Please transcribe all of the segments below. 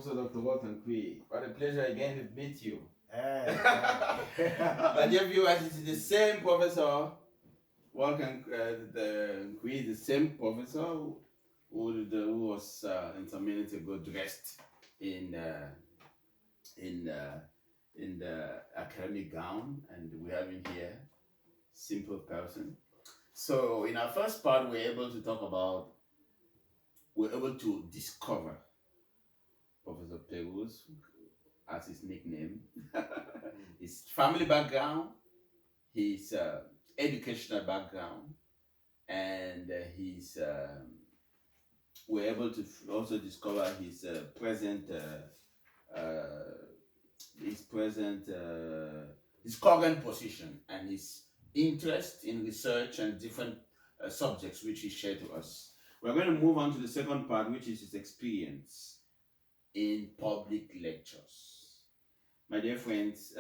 Professor Dr. Nkwi. What a pleasure again to meet you. My dear viewers, it is the same Professor Nkwi, the same professor who was in some minutes ago dressed in the academic gown, and we have him here, simple person. So in our first part, we're able to discover Professor Peruse as his nickname, his family background, his educational background, and we're able to also discover his current position and his interest in research and different subjects which he shared to us. We're going to move on to the second part, which is his experience in public lectures. My dear friends,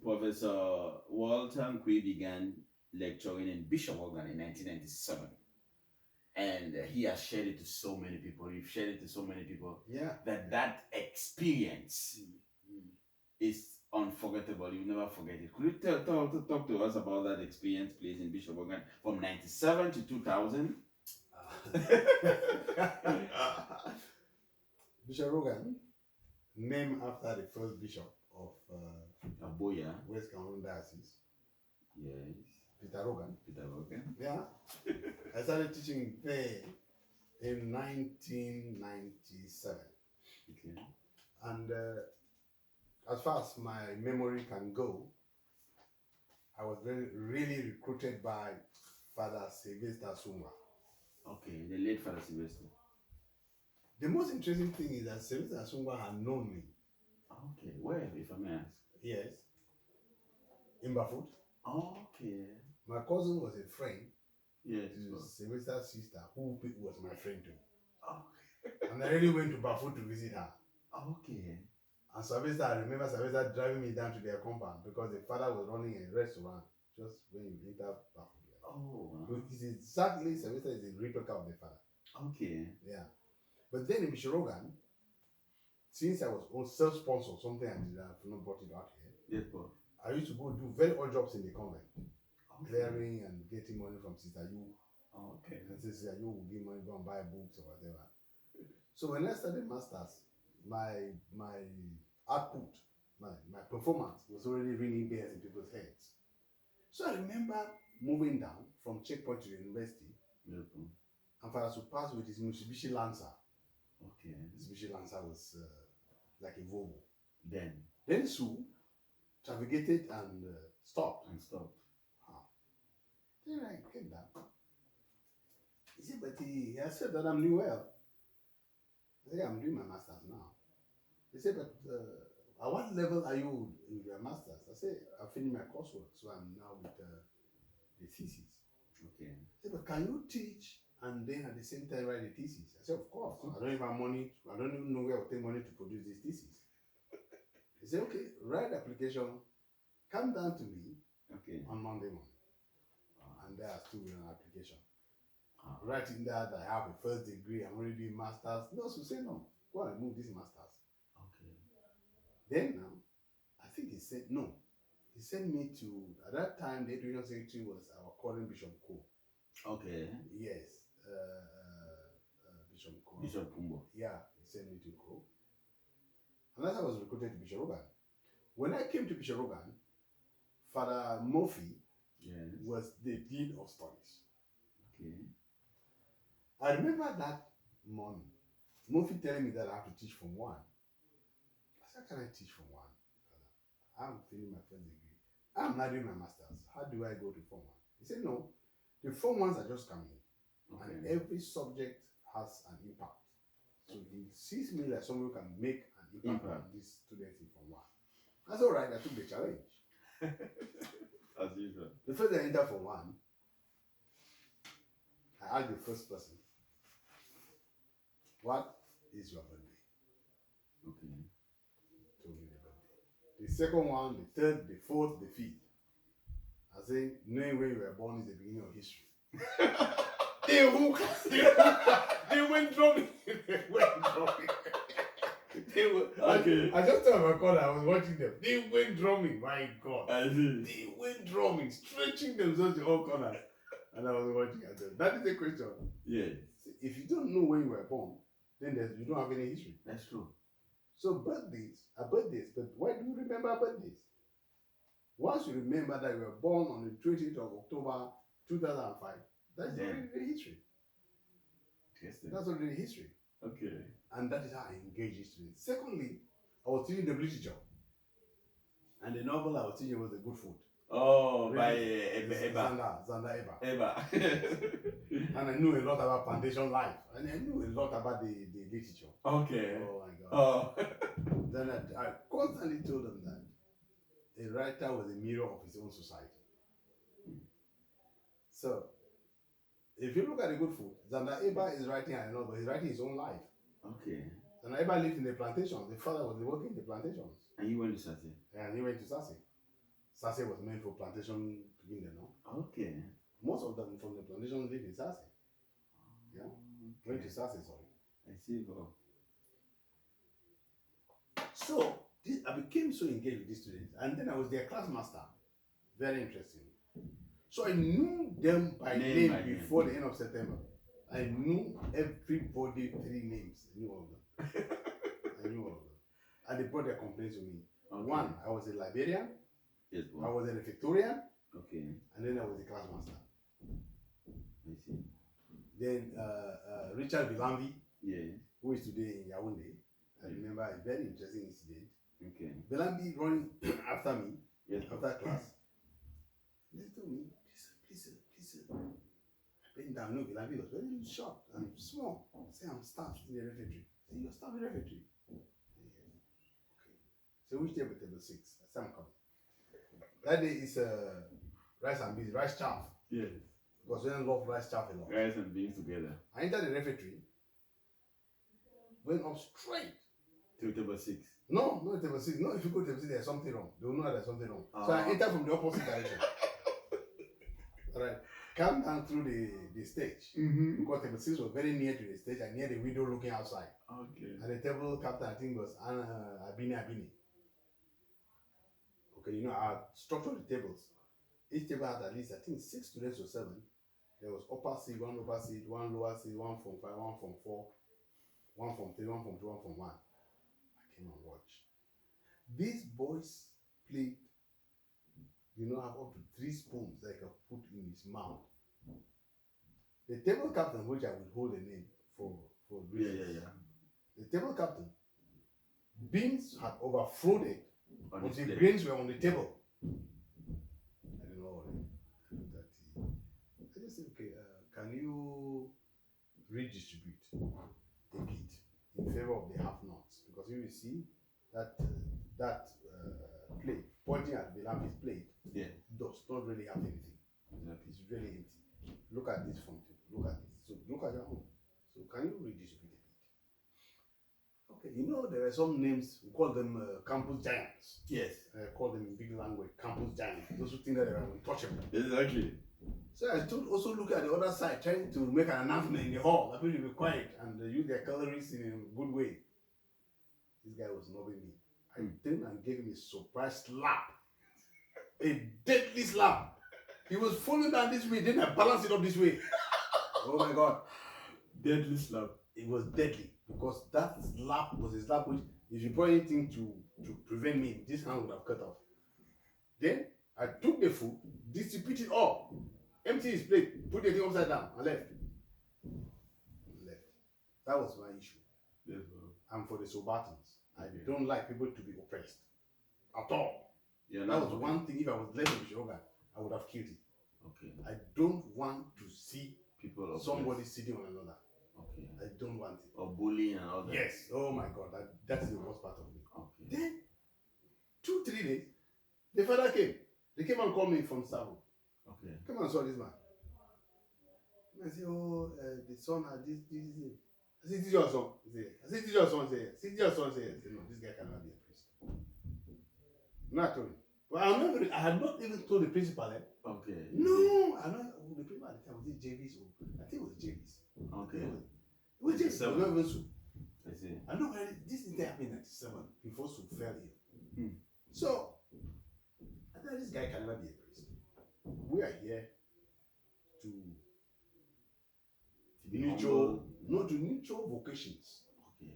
Professor Walter Nkwi began lecturing in Bishop Organ in 1997. And he has shared it to so many people. You've shared it to so many people. Yeah. That experience is unforgettable. You'll never forget it. Could you talk to us about that experience, please, in Bishop Organ from 97 to 2000? Bishop Rogan, named after the first bishop of Aboya, West Cameroon Diocese. Yes. Peter Rogan. Yeah. I started teaching there in 1997. Okay. And as far as my memory can go, I was really recruited by Father Sylvester Sumwa. Okay, the late Father Sylvester. The most interesting thing is that Sylvester Sumwa had known me. Okay, where, if I may ask? Yes. In Bafut. Okay. My cousin was a friend. Yes. To Sylvester's sister, who was my friend too. Okay. And I really went to Bafut to visit her. Okay. And Sylvester, I remember Sylvester driving me down to their compound because the father was running a restaurant just when you enter Bafut. Oh, wow. It's exactly, Sylvester is a replica of the father. Okay. Yeah. But then in Bishop Rogan, since I was self-sponsored, something I did, I've not brought it out here. Yes, Prof. I used to go do very odd jobs in the convent. Okay. Clearing and getting money from Sister Yu. Okay. And Sister Yu will give money, go and buy books or whatever. So when I started masters, my output, my performance was already ringing bells in people's heads. So I remember moving down from Checkpoint to the university. Beautiful. And Father to pass with his Mitsubishi Lancer. Okay. Mitsubishi Lancer was like a Volvo. Then Sue navigated and stopped. Then I came down. He said, but he has said that I'm doing well. I said, I'm doing my masters now. He said, but at what level are you in your masters? I said, I finished my coursework, so I'm now with the thesis. Okay. He said, but can you teach and then at the same time write the thesis? I said, of course. I don't even have money. I don't even know where I'll take money to produce this thesis. He said, okay, write the application, come down to me on Monday morning. And there I still with an application. Writing that I have a first degree, I'm already doing masters. No, so say no. Go and remove this masters. Okay. Then now, I think he said no. He sent me to, at that time, the education secretary was our current Bishop Ko. Okay. Yes. Bishop Ko. Bishop Kumbo. Yeah, he sent me to Ko. And as I was recruited to Bishop Rogan. When I came to Bishop Rogan, Father Murphy was the Dean of Studies. Okay. I remember that morning, Murphy telling me that I have to teach from 1. I said, how can I teach from 1? I'm finishing my first degree. I'm not doing my masters. How do I go to Form 1? He said, no, the Form 1s are just coming. Okay. And every subject has an impact. So he sees me like someone who can make an impact on these students in Form 1. That's all right, I took the challenge. As usual. The first I entered Form 1, I asked the first person, what is your birthday? Okay. He told me the birthday. The second one, the third, the fourth, the fifth. I say, knowing where you were born is the beginning of history. They went drumming. Okay. I just told my corner, I was watching them. They went drumming, my God. I see. They went drumming, stretching themselves to all corners. And I was watching at them. That is the question. Yeah. If you don't know when you were born, then you don't have any history. That's true. So birthdays are birthdays, but why do you remember birthdays? Once you remember that you were born on the 20th of October 2005, that's already the history. Interesting. That's already history. Okay. And that is how I engage in students. Secondly, I was teaching them literature. And the novel I was teaching was The Good Food. Oh, Really? by Eba. Zanda Eba. Eba. And I knew a lot about plantation life. And I knew a lot about the literature. Okay. Oh my God. Oh. Then I constantly told them that a writer was a mirror of his own society. So, if you look at The Good Food, Zanda Eba is writing a novel, he's writing his own life. Okay. Zanda Eba lived in the plantations. The father was working in the plantations. And you went to Sase? And he went to Sase. Sase was meant for plantation to begin there, no? Okay. Most of them from the plantation lived in Sase. Yeah. Went to Sase, sorry. I see, bro. So, I became so engaged with these students. And then I was their class master. Very interesting. So I knew them by name before the end of September. I knew everybody 3 names. I knew all of them. I knew all of them. And they brought their complaints to me. Okay. One, I was a librarian. Yes, I was a Victorian. Okay. And then I was a class master. I see. Then Richard Bilambi, yes, who is today in Yaoundé. I remember a very interesting incident. Okay. Bilambi running after me, yes, after class. He told me, please, I bent down. No, Bilambi was very short and small. I said, I'm staffed in the refectory. I said, you're staffed in the refectory? Okay. So which table? Table 6. I said, I'm coming. That day is rice and beans, rice chaff. Yes. Because we don't love rice chaff a lot. Rice and beans together. I entered the refectory, went up straight to table 6. No, not table 6. No, if you go to table 6, there's something wrong. They will know there's something wrong. So I entered from the opposite direction. Alright. Come down through the stage. Because table 6 was very near to the stage and near the window looking outside. Okay. And the table captain, I think, was Albany. Okay, you know, I structured the tables. Each table had at least, I think, 6 students or 7. There was upper seat, 1 upper seat, 1 lower seat, 1 from 5, 1 from 4, 1 from 3, 1 from 2, 1 from 1. I came and watched. These boys played, you know, have up to 3 spoons that I can put in his mouth. The table captain, which I will hold the name for reasons. The table captain, beans had overflowed, but the grains were on the table. I don't know. I just said, okay, can you redistribute a bit in favor of the half-nots? Because you will see that plate, pointing at Bilambi's plate, does not really have anything. Exactly. It's really empty. Look at this from table. Look at this. So look at your own. So can you redistribute a bit? Okay, you know there are some names, we call them campus giants. Yes. Call them in big language, campus giants. Those who think that they are untouchable. Exactly. So I stood also look at the other side, trying to make an announcement in the hall that people will be quiet and use their calories in a good way. This guy was nobbing me. I turned and gave him a surprise slap. A deadly slap. He was falling down this way, then I balanced it up this way. Oh my God. Deadly slap. It was deadly because that slap was a slap which, if you brought anything to prevent me, this hand would have cut off. Then I took the food, distributed all, emptied his plate, put the thing upside down, and left. That was my issue. Yes, and for the Sobatans, I don't like people to be oppressed at all. Yeah, that was one thing. If I was left with Shogun, I would have killed it. Okay. I don't want to see people somebody sitting on another. Okay. I don't want it. Or bullying and all that. Yes. Oh my God, that's the worst part of me. Okay. Then 2-3 days, the father came. They came and called me from Savo. Okay. Come and saw this man. I said, oh, the son had this. I said, this is your son. He said, I said, this is your son. He said, this is your son. He said, no, this guy cannot be a priest. No, I told him. But I had not even told the principal. Okay. No, I know the principal at the time was it JV's. I think it was JV's. Okay. It was JV's. It was not even so. I see. I know this thing happened in 97 before Sue fell ill. Hmm. So I thought this guy can never be a priest. We are here to be neutral, not to neutral vocations. Okay.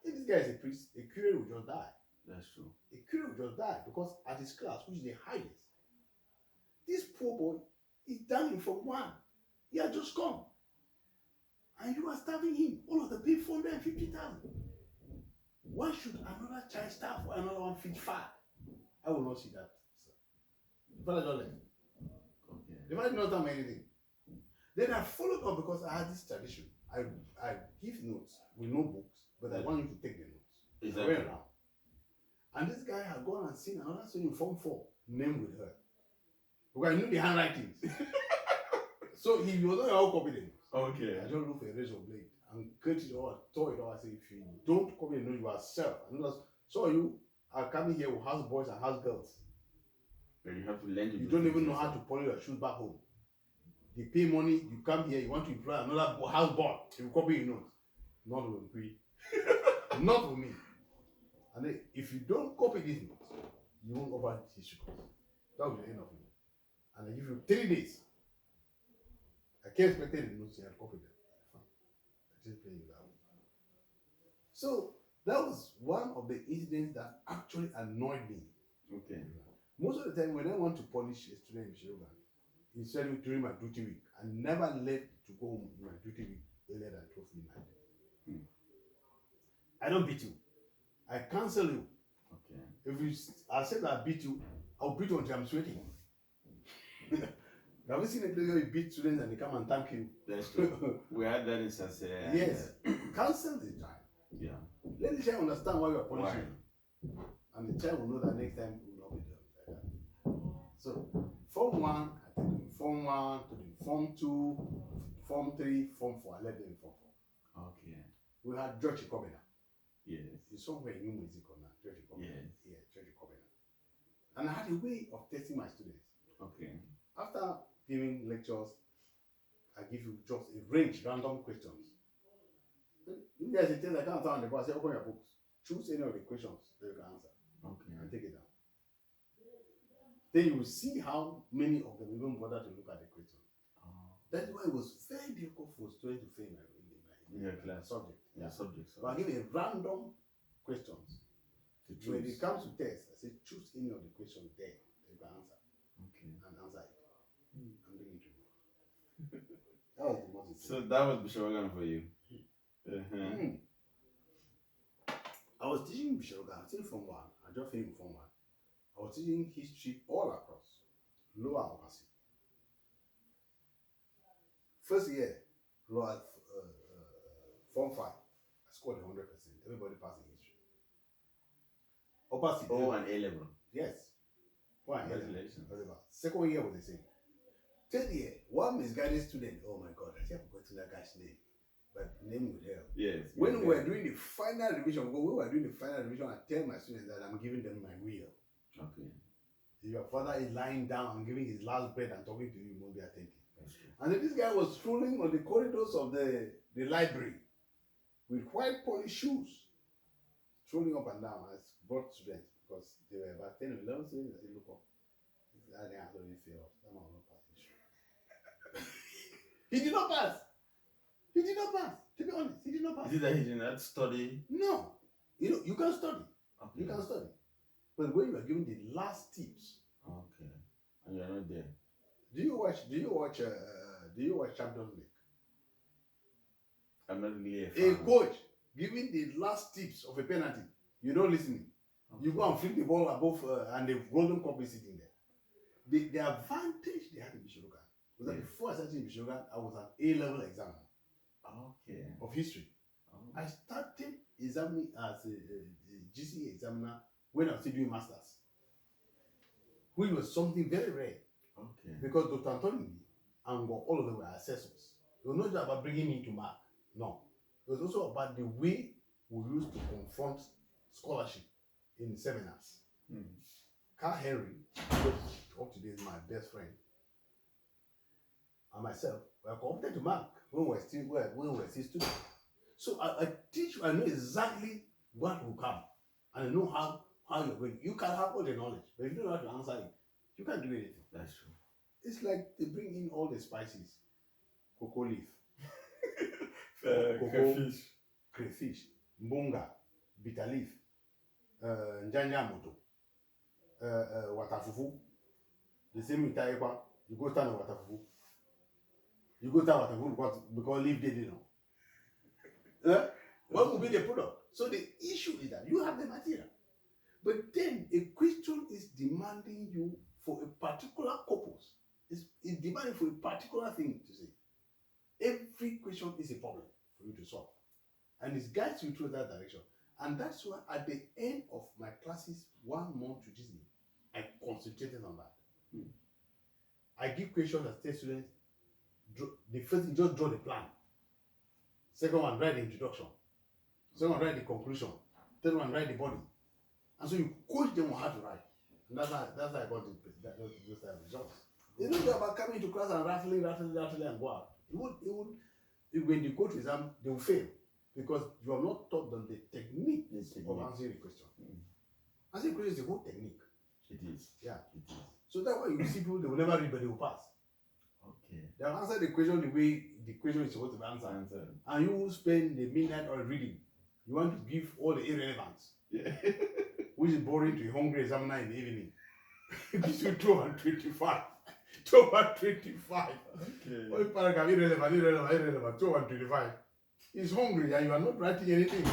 If this guy is a priest, a curate will just die. That's true. A curate will just die because at his class, which is the highest, this poor boy is dying from one. He had just come. And you are starving him. All of the pay 450,000. Why should another child starve for another one feed fat? I will not see that, sir. The father just left. Okay. The father did not tell me anything. Then I followed up because I had this tradition. I give notes with no books, but I want you to take the notes. Exactly. I went around. And this guy had gone and seen another student in Form 4, named with her. Because I knew the handwritings. So he was not all copy the notes. Okay. I just look for a razor blade and cut it all, tore it all. I say, if you don't copy the notes, you are self. And so you are coming here with house boys and house girls. But you have to learn to You don't even know how to polish your shoes back home. They pay money, you come here, you want to employ another house boy. You copy your notes. Not with me. Not with me. And then, if you don't copy these notes, you won't over history course. That will be the end of it. And I give you 3 days. I can't expect the notes you had copied them. Fine. I just play you that way. So that was one of the incidents that actually annoyed me. Okay. Most of the time when I want to punish a student in Shirogan, instead of during my duty week, I never left to go home in my duty week earlier than 12 midnight. I don't beat you. I cancel you. Okay. If I said I beat you, I'll beat you until I'm sweating. Have you seen a place where you beat students and they come and thank you? That's true. We had that in Sasea. Yes. Cancel the child. Yeah. Let the child understand why you are punishing him. And the child will know that next time will not be done like that. So, Form 1, I take them Form 1 to the Form 2, Form 3, Form 4. I left them in Form 4. Okay. We had George Kobina. Yes. It's somewhere in New Mexico now, George Kobina. Yes. Yeah, George Kobina. And I had a way of testing my students. Okay. After giving lectures, I give you just a range, random questions. You guys tell I can't answer on the board. I say, open your books. Choose any of the questions that you can answer. Okay. And take it down. Then you will see how many of them even bother to look at the questions. That's why it was very difficult for students to fail in your class subject. Yeah, subject. So I give a random questions. To choose. When it comes to test, I say choose any of the questions there that you can answer. Okay. And answer it. And bring it to me. That was the most So that was Bishogan for you. I was teaching Bishogan, still Form 1. I just finished Form 1. I was teaching history all across. Lower Obasi. First year, lower Form 5. I scored 100%. Everybody passed in history. Obasi. Oh, an A level. Yes. One Congratulations. Second year was the same. Third year, one misguided student. Oh my God, I think I've forgotten that guy's name. But name would help. Yes. When we were doing the final revision, I tell my students that I'm giving them my will. Okay. If your father is lying down and giving his last breath and talking to you, you won't be attentive. That's true. And then this guy was strolling on the corridors of the library with white polished shoes, strolling up and down. I brought students because they were about 10 or 11 students. I said, look up. That guy has already failed. That man will not pass history. He did not pass. He did not pass. To be honest, he did not pass. Is it that he did not study? No. You know, you can study. Okay. You can study. But when you are given the last tips. Okay. And you are not there. Do you watch Champions League? I'm not really a A fan. coach giving the last tips of a penalty. You're not listening. Okay. You go and flip the ball above and the golden cup is sitting there. The advantage they had in Bishogan was that before I started in Bishogan, I was an A-level examiner. Okay. Of history. Oh. I started examining as a GCE examiner when I was still doing masters, which was something very rare. Okay. Because Dr. Anthony and all of them were assessors. It was not just about bringing me to mark. No. It was also about the way we used to confront scholarship in seminars. Carl Henry, who up to date is my best friend, and myself were competent to mark when we were still students. So I teach you, I know exactly what will come. And I know how you're going. You can have all the knowledge, but if you don't know how to answer it, you can't do anything. That's true. It's like they bring in all the spices, cocoa leaf, crayfish, mbonga, bitter leaf, njanja moto, watafufu. The same in Taekwa, you go stand on watafufu. You go stand watafufu because leaf did it. What will be the product? So the issue is that you have the material. But then a question is demanding you for a particular purpose. It's demanding for a particular thing to say. Every question is a problem for you to solve. And it guides you through that direction. And that's why at the end of my classes, 1 month to Disney, I concentrated on that. I give questions that tell students, the first thing, just draw the plan. Second one, write the introduction. Second one, write the conclusion. Third one, write the body. And so you coach them on how to write. And that's how I got those type of results. It's not about coming to class and rattling and go out. When you go to exam, they will fail. Because you have not taught them the technique of answering the question. Answering the question is the whole technique. It is. Yeah. It is. So that's why you see people, they will never read, but they will pass. Okay. They'll answer the question the way the question is supposed to be answered. And you will spend the midnight on reading. You want to give all the irrelevance. Yeah. Which is boring to a hungry examiner in the evening. Gives you 225. 225. Okay. All paragraph irrelevant. 225. He's hungry and you are not writing anything.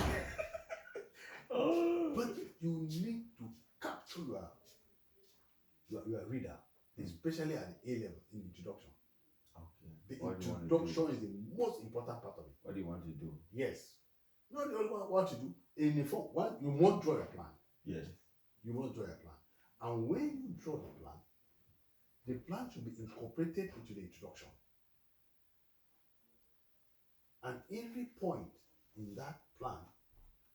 But you need to capture your reader, especially at the A level in introduction. Okay. The introduction is the most important part of it. What do you want to do? Yes. Not only what to do. In the form, what you must draw a plan. Yes. You must draw a plan. And when you draw the plan should be incorporated into the introduction. And every point in that plan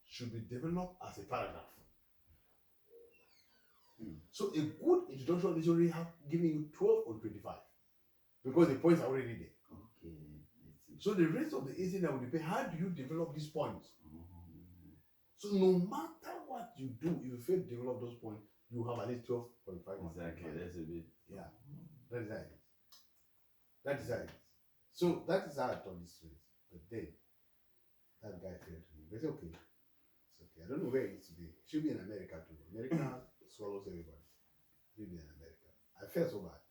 should be developed as a paragraph. So a good introduction is already giving you 12 or 25 because the points are already there. Okay. So the rest of the essay that will depend, how do you develop these points? So no matter what you do, if you fail to develop those points, you have at least 12.5. Exactly. That's a bit. Yeah. That is how it is. That is how it is. So that is how I taught this race. But then that guy failed to me. But it's okay. It's okay. I don't know where he is today. He should be in America too. America swallows everybody. He should be in America. I felt so bad.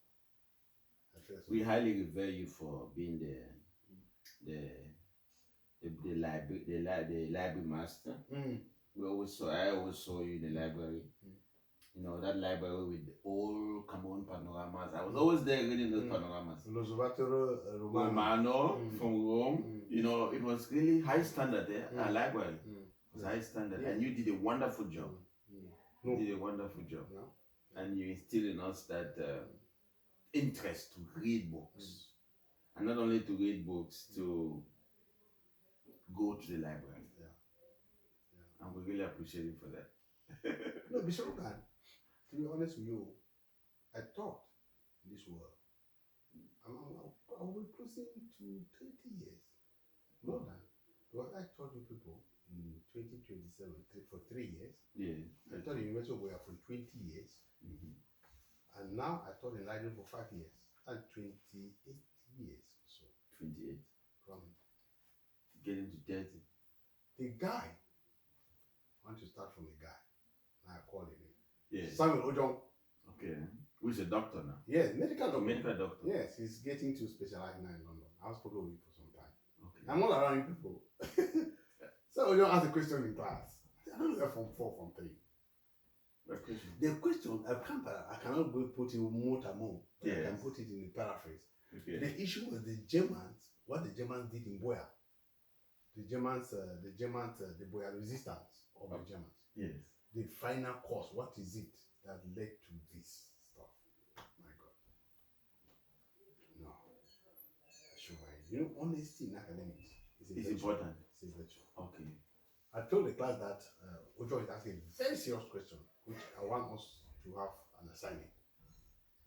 We highly revere you for being the library master. I always saw you in the library. You know, that library with the old Cameroon panoramas. I was always there reading those panoramas. Romano from Rome. You know, it was really high standard there. Our library was high standard. And you did a wonderful job. You did a wonderful job. And you instilled in us that interest to read books. And not only to read books, to go to the library. And we really appreciate you for that. No, Bishop Ogan, to be honest with you, I thought this world. I'll be closing to 20 years. More than. Because I taught you people in 2027 for 3 years. Yeah. I taught the University of Wales for 20 years. And now I taught in Leiden for 5 years. And 28 years or so. 28. From getting to 30. The guy, I want to start from the guy. Now I call him. Yes. Samuel Ojong. Okay. Who's a doctor now? Yes, medical doctor. Medical doctor. Yes, he's getting to specialize now in London. I've spoken with him for some time. Okay. I'm all around you people. So Ojong asked a question in class. I don't know from 4, from 3. What question? The question, I cannot go put it more. Yes. I can put it in the paraphrase. Okay. The issue was the Germans, what the Germans did in Boya. The Boya resistance of the Germans. Yes. The final cause, what is it that led to this stuff? My God. No. You know, honesty in academics is important. It's a virtue. Okay. I told the class that Ojo is asking a very serious question, which I want us to have an assignment.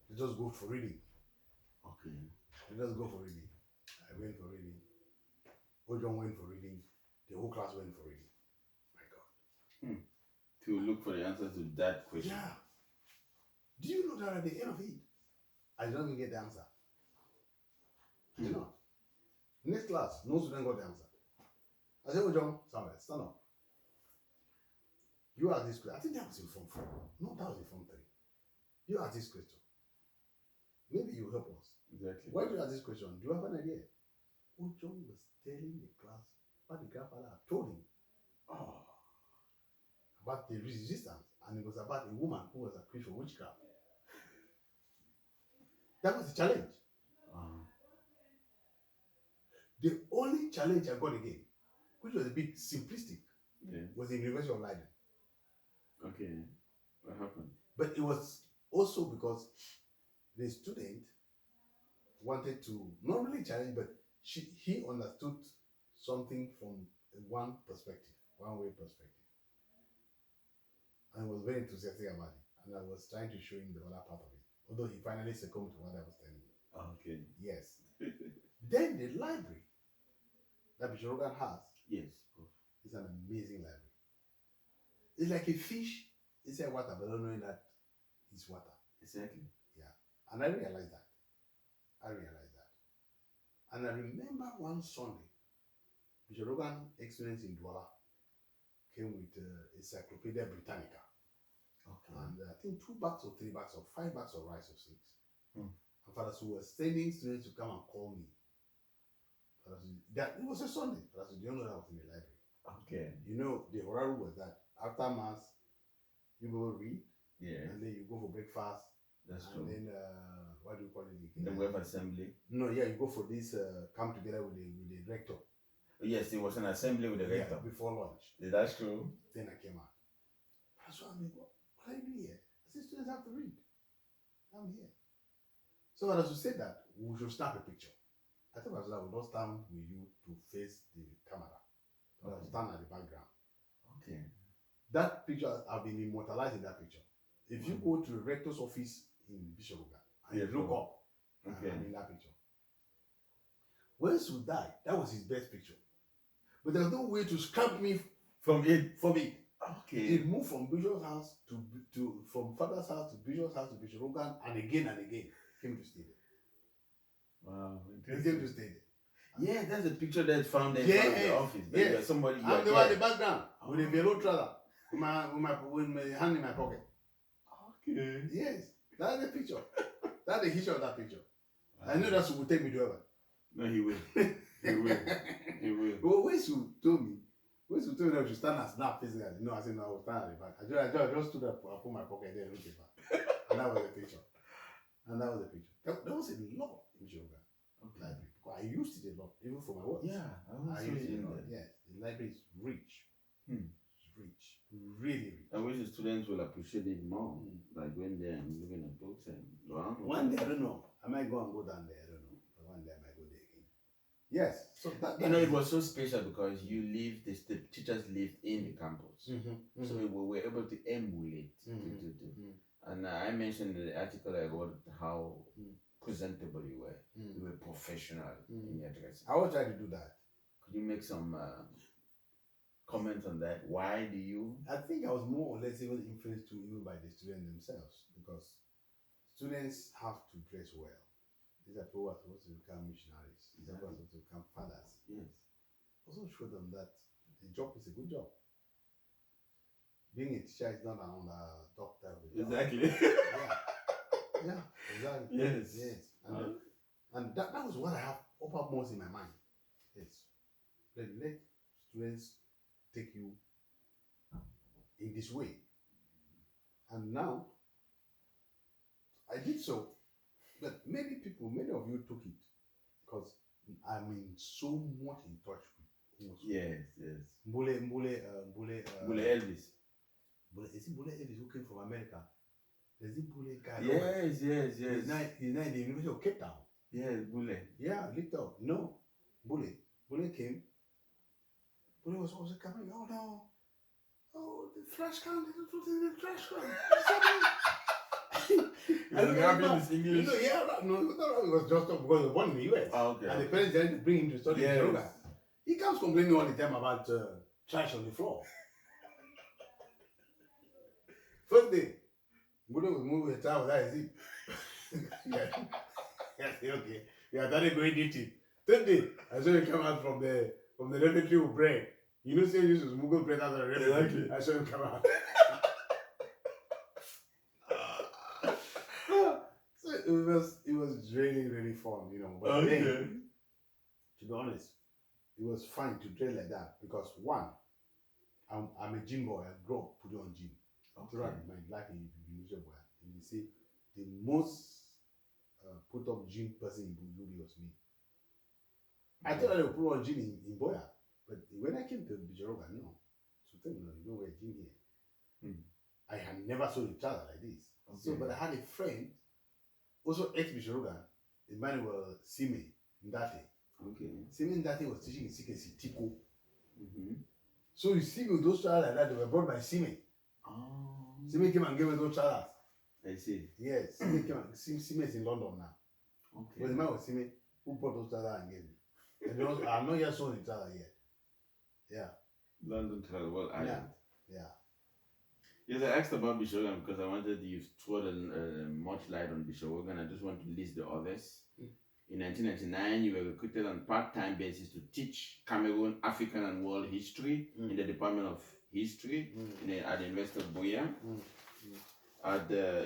Let us go for reading. Okay. Let us go for reading. I went for reading. Ojo went for reading. The whole class went for reading. My God. To look for the answers to that question. Yeah. Do you know that at the end of it, I did not even get the answer? I did not. Next class, no student got the answer. I said, oh, John, Samuel, stand up. You asked this question. I think that was in Form 4. No, that was in Form 3. You asked this question. Maybe you help us. Exactly. Why do you ask this question? Do you have an idea? Oh, John was telling the class what the grandfather had told him about the resistance, and it was about a woman who was accused for witchcraft. That was the challenge. The only challenge I got again, which was a bit simplistic, was the University of Leiden. Okay. What happened? But it was also because the student wanted to not really challenge, but he understood something from one perspective, one way perspective. And was very enthusiastic about it. And I was trying to show him the other part of it. Although he finally succumbed to what I was telling him. Okay. Yes. Then the library that Bishop Rogan has. Yes. It's an amazing library. It's like a fish inside water, but not knowing that it's water. Exactly. Yeah. And I realized that. And I remember one Sunday, Bishop Rogan experience in Douala came with Encyclopedia Britannica. Okay. And I think 2 bags or 3 bags or 5 bags of rice or 6. And Father Su was sending students to come and call me. That it was a Sunday. Father Su, you know that I was in the library. Okay. You know, the horror was that after Mass, you go read. Yeah. And then you go for breakfast. That's true. And then, what do you call it again? The web assembly. No, yeah, you go for this, come together with the rector. Yes, it was an assembly with the rector. Yeah, before lunch. Yeah, that's true. Then I came out. So I mean, what are you doing here? I said, students have to read. I'm here. So as you said that, we should snap a picture. I thought I would not stand with you to face the camera. But I would stand at the background. Okay. That picture, I've been immortalized in that picture. If you go to the rector's office in Bishop Rogan and you look up, I'm in that picture. When Su died, that was his best picture. But there was no way to scrap me from it. Okay. It moved from Bishop's house to from Father's house to Bishop's house to Bishop Rogan, and again came to stay there. Wow, he came to stay there. Yeah, that's a picture that's found in front of the office. Yes. Somebody. I'm the one in the background with a velour trouser, with my hand in my pocket. Okay. Yes, that's the picture. That's the history of that picture. I know that will take me to heaven. No, he will. He will. He will. Well, when Su told me that we should stand and snap physically, I said, no, I will stand at the back. I just stood up, I put my pocket there and looked at back. And that was the picture. That was a lot in Bishop Library. Because I used it a lot, even for my work. Yeah, I used it a lot. Yes, the library is rich. It's rich. Really rich. I wish the students will appreciate it more. Like when they're looking at books and one day, I don't know. I might go down there, I don't know. But one day I might go there again. Yes. So that it was so special because the teachers lived in the campus. So we were able to emulate. And I mentioned in the article I wrote how presentable you were. You were professional in your dressing. I will try to do that. Could you make some comment on that? Why do you? I think I was more or less even influenced even by the students themselves, because students have to dress well. These are people who are supposed to become missionaries. These are people who are supposed to become fathers. Yes. Also show them that the job is a good job. Being a teacher is not an doctor. Exactly. Yeah, exactly. Yes. And that was what I have uppermost in my mind. Yes. Let students take you in this way. And now, I did so, but many of you took it because I'm so much in touch with. Yes. Mbule Elvis. Is it Mbule Elvis who came from America? There's it Mbule guy. Yes. He's now in the University of Cape Town. Yes, Mbule. Yeah, looked up. No, Mbule came. Mbule was also coming. Oh no. Oh, the trash can. They put it in the trash can. I don't know this English. No, it was just because he was born in the US. Okay. And the parents didn't bring him to study in Yoruba. He comes complaining all the time about trash on the floor. First day, we move the towel, that is it. Yeah, okay. Yeah, that is going duty. Third day, I saw him come out from the refectory with bread. You know, say you used to smuggle bread out of the refectory. Exactly. I saw him come out. So it was really, really fun, you know. But then, to be honest, it was fun to train like that because one, I'm a gym boy. I grew up putting on gym. Throughout my life in Indonesia, and you see, the most put up gym person in Bugudi was me. I thought I would put on gym in Boya, but when I came to Bijoroga, no. So tell me, no, you don't wear gym here. I had never saw each other like this. So, but I had a friend, also ex Bijoroga, Emmanuel Sime Ndate. Sime Ndate was teaching in CKC Tiko. So you see me with those trousers like that, they were brought by Sime. Sime came and gave me those trousers. I see. Yes, Sime came and Sime is in London now. But the man was Sime who brought those trousers and gave me. And I'm not yet shown the trouser yet. Yeah. London trouser, well, Ireland. Yeah. Yes, I asked about Bishop Wogan because I wanted you've thrown much light on Bishop Wogan. I just want to list the others. In 1999, you were recruited on part-time basis to teach Cameroon, African and World History in the Department of History at the University of Buea.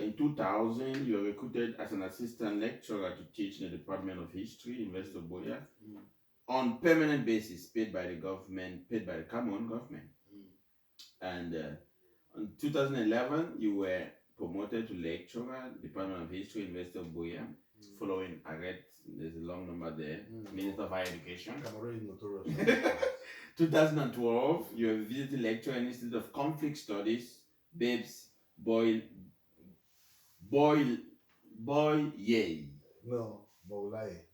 In 2000, you were recruited as an assistant lecturer to teach in the Department of History, University of Buea, on permanent basis, paid by the Cameroon government. And in 2011, you were promoted to lecturer, Department of History, University of Buea, following Aret. There's a long number there. Minister of Higher Education. Cameroon is notorious. 2012, you were visiting lecturer in Institute of Conflict Studies, Babes Boy Yay. No, Bolai.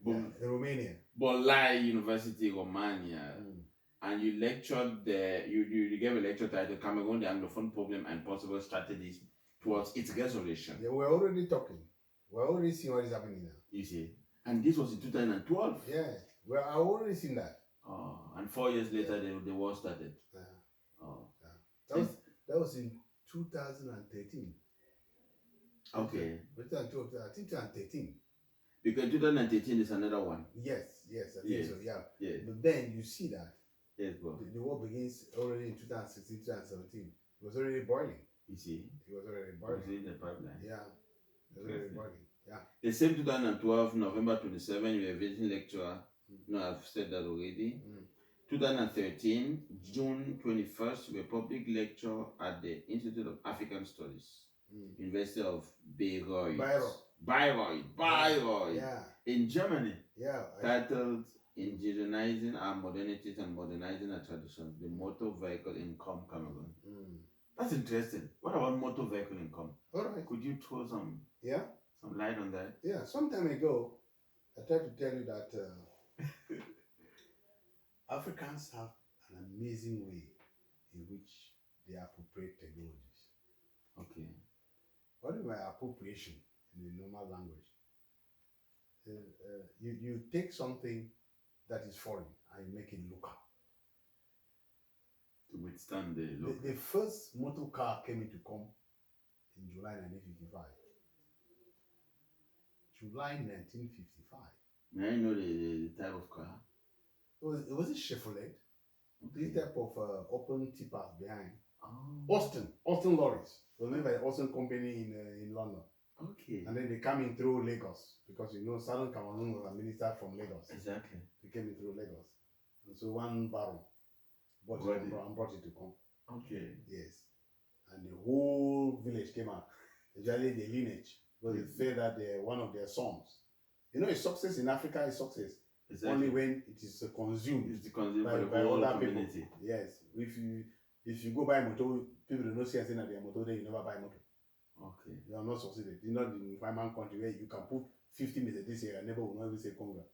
In Romania. Bolai University, Romania. And you lectured there, you gave a lecture titled Cameroon, the Anglophone Problem and Possible Strategies Towards Its Resolution. Yeah, we're already talking. We're already seeing what is happening now. You see? And this was in 2012. Yeah, well, I've already seen that. And 4 years later, the war started. That was in 2013. Okay. I think 2013. Because 2013 is another one. Yes, I think so, yeah. Yes. But then you see that bro. The war begins already in 2016, 2017. It was already boiling. You see? It was already boiling. It was in the pipeline. Yeah. It was already boiling. Yeah. The same 2012, November 27, you were visiting lecturer. No, I've said that already. 2013, June 21st, you were public lecturer at the Institute of African Studies, University of Bayreuth. Yeah. In Germany. Yeah. Titled Indigenizing Our Modernities and Modernizing Our Traditions, the Motor Vehicle Income Cameroon. That's interesting. What about motor vehicle income? All right. Could you throw some light on that? Yeah, some time ago, I tried to tell you that Africans have an amazing way in which they appropriate technologies. Okay. What is my appropriation in the normal language? You take something that is foreign and you make it local. To withstand the local. The first motor car came into in July 1955. July 1955. May I know the type of car? It was a Chevrolet. This type of open tippers behind. Oh. Austin lorries. It was made by the Austin company in London. Okay. And then they come in through Lagos because Southern Cameroon was administered from Lagos. Exactly. They came in through Lagos. And so one baron bought it and brought it to come. Okay. Yes. And the whole village came out. Especially the lineage. Because they say that one of their sons. A success in Africa is success. Exactly. Only when it is consumed. It's consumed by the whole other community. People. Yes. If you go buy a motor, people don't know see and say that they are motor, then you never buy a motor. Okay. You are not succeeded. You're not in fireman country where you can put 50 meters this year and never will not even say congrats.